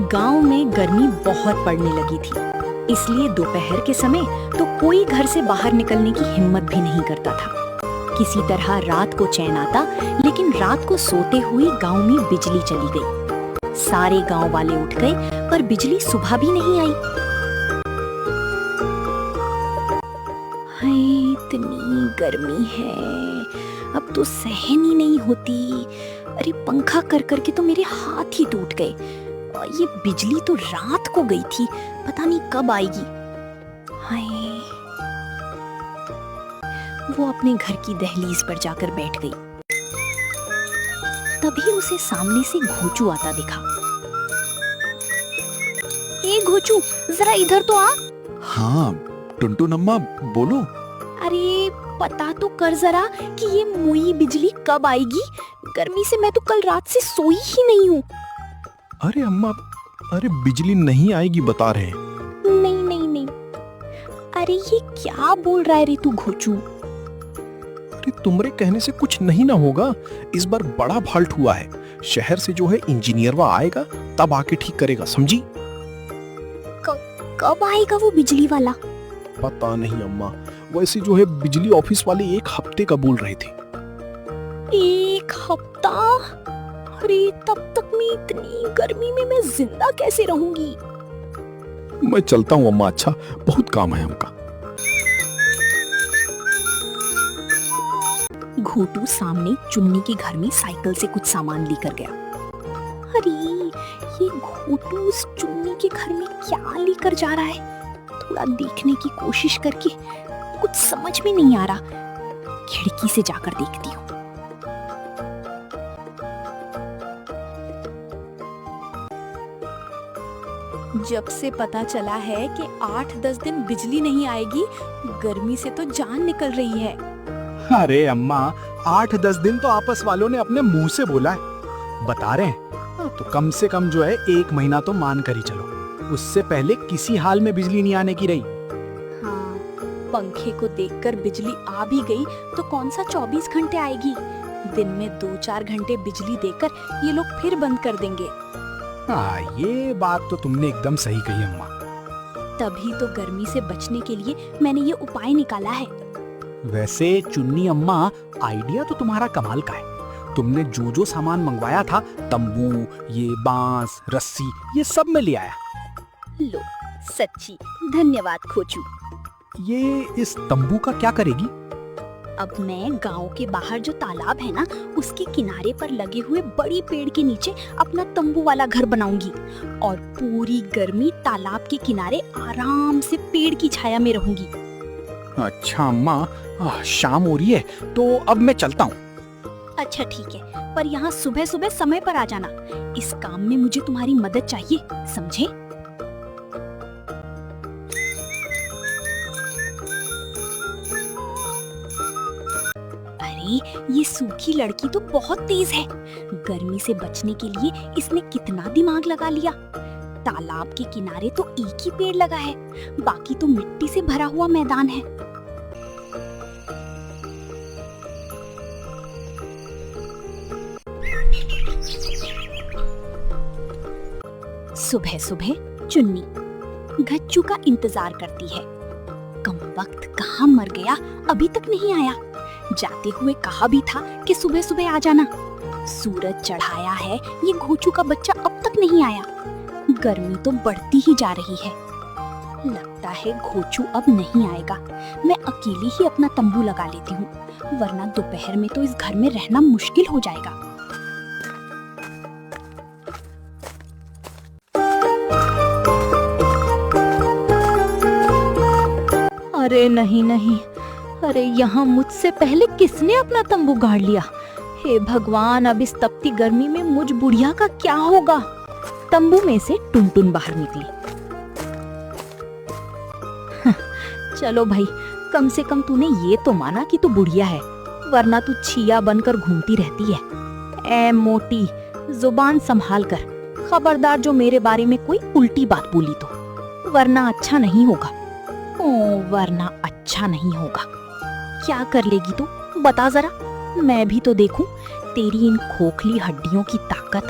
गांव में गर्मी बहुत पड़ने लगी थी, इसलिए दोपहर के समय तो कोई घर से बाहर निकलने की हिम्मत भी नहीं करता था। किसी तरह रात को चैन आता, लेकिन रात को सोते हुए गांव में बिजली चली गई। सारे गांव वाले उठ गए, पर बिजली सुबह भी नहीं आई। हाय, इतनी गर्मी है, अब तो सहन ही नहीं होती। अरे पंखा कर करके तो मेरे हाथ ही टूट गए। और ये बिजली तो रात को गई थी, पता नहीं कब आएगी। हाय, वो अपने घर की दहलीज पर जाकर बैठ गई। तभी उसे सामने से घोचू आता दिखा। ए घोचू, जरा इधर तो आ। हाँ टुनटुन अम्मा, बोलो। अरे पता तो कर जरा कि ये मुई बिजली कब आएगी। गर्मी से मैं तो कल रात से सोई ही नहीं हूँ। अरे अम्मा, अरे बिजली नहीं आएगी बता रहे हैं। नहीं नहीं नहीं, अरे ये क्या बोल रहा है रे तू घोचू। अरे तुम्हारे कहने से कुछ नहीं ना होगा। इस बार बड़ा फाल्ट हुआ है। शहर से जो है इंजीनियरवा आएगा, तब आके ठीक करेगा, समझी। कब आएगा वो बिजली वाला? पता नहीं अम्मा, वैसे जो है बिजली ऑफिस वाले 1 हफ्ते का बोल रहे थे। 1 हफ्ता? अरे तब तक मैं इतनी गर्मी में मैं जिंदा कैसे रहूंगी। मैं चलता हूँ अम्मा, अच्छा बहुत काम है हमका। घोटू सामने चुन्नी के घर में साइकिल से कुछ सामान लेकर गया। अरे ये घोटू उस चुन्नी के घर में क्या लेकर जा रहा है? थोड़ा देखने की कोशिश करके कुछ समझ में नहीं आ रहा। खिड़की से जाकर देखती हूँ। जब से पता चला है कि 8-10 दिन बिजली नहीं आएगी, गर्मी से तो जान निकल रही है। अरे अम्मा, 8-10 दिन तो आपस वालों ने अपने मुंह से बोला है, बता रहे हैं। तो कम से कम जो है 1 महीना तो मान कर ही चलो, उससे पहले किसी हाल में बिजली नहीं आने की रही। हाँ, पंखे को देखकर बिजली आ भी गई तो कौन सा 24 घंटे आएगी। दिन में 2-4 घंटे बिजली देकर ये लोग फिर बंद कर देंगे। हाँ, ये बात तो तुमने एकदम सही कही अम्मा। तभी तो गर्मी से बचने के लिए मैंने ये उपाय निकाला है। वैसे चुन्नी अम्मा, आइडिया तो तुम्हारा कमाल का है। तुमने जो जो सामान मंगवाया था, तंबू, ये बांस, रस्सी, ये सब में ले आया। लो, सच्ची धन्यवाद खोचू। ये इस तंबू का क्या करेगी? अब मैं गांव के बाहर जो तालाब है ना, उसके किनारे पर लगे हुए बड़ी पेड़ के नीचे अपना तंबू वाला घर बनाऊंगी और पूरी गर्मी तालाब के किनारे आराम से पेड़ की छाया में रहूंगी। अच्छा अम्मा, शाम हो रही है तो अब मैं चलता हूँ। अच्छा ठीक है, पर यहाँ सुबह सुबह समय पर आ जाना। इस काम में मुझे तुम्हारी मदद चाहिए, समझे? अरे ये सूखी लड़की तो बहुत तेज है। गर्मी से बचने के लिए इसने कितना दिमाग लगा लिया। तालाब के किनारे तो एक ही पेड़ लगा है, बाकी तो मिट्टी से भरा हुआ मैदान है। सुबह सुबह चुन्नी घच्चू का इंतजार करती है। कमबख्त कहाँ मर गया, अभी तक नहीं आया। जाते हुए कहा भी था कि सुबह सुबह आ जाना। सूरज चढ़ाया है, ये घोचू का बच्चा अब तक नहीं आया। गर्मी तो बढ़ती ही जा रही है। लगता है घोचू अब नहीं आएगा। मैं अकेली ही अपना तंबू लगा लेती हूँ, वरना दोपहर में तो इस घर में रहना मुश्किल हो जाएगा। अरे नहीं नहीं, अरे यहाँ मुझसे पहले किसने अपना तंबू गाड़ लिया? हे भगवान, अब इस तपती गर्मी में मुझ बुढ़िया का क्या होगा? तंबू में से टुनटुन बाहर निकली। चलो भाई, कम से कम तूने ये तो माना कि तू बुढ़िया है, वरना तू छिया बनकर घूमती रहती है। ए मोटी, जुबान संभाल कर, खबरदार जो मेरे बारे में कोई उल्टी बात बोली तो, वरना अच्छा नहीं होगा। वरना अच्छा नहीं होगा। क्या कर लेगी तू, बता जरा, मैं भी तो देखूं तेरी इन खोखली हड्डियों की ताकत।